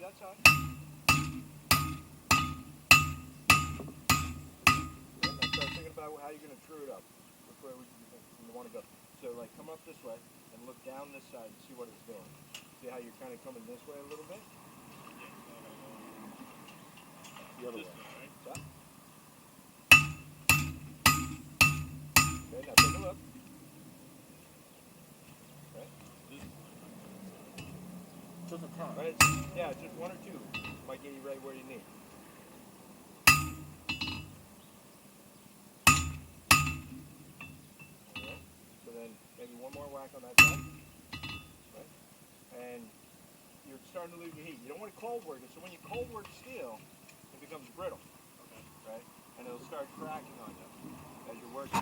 that side. And now start thinking about how you're going to true it up. Which way you want to go. So like come up this way and look down this side and see what it's doing. See how you're kind of coming this way a little bit? The other way. Stop. Okay, now take a look. Okay. Just a turn. Right? Yeah, just one or two might get you right where you need. Alright. So then maybe one more whack on that side. Right? And you're starting to lose your heat. You don't want to cold work it, so when you cold work steel, it becomes brittle. Okay. Right? And it'll start cracking on you as you're working.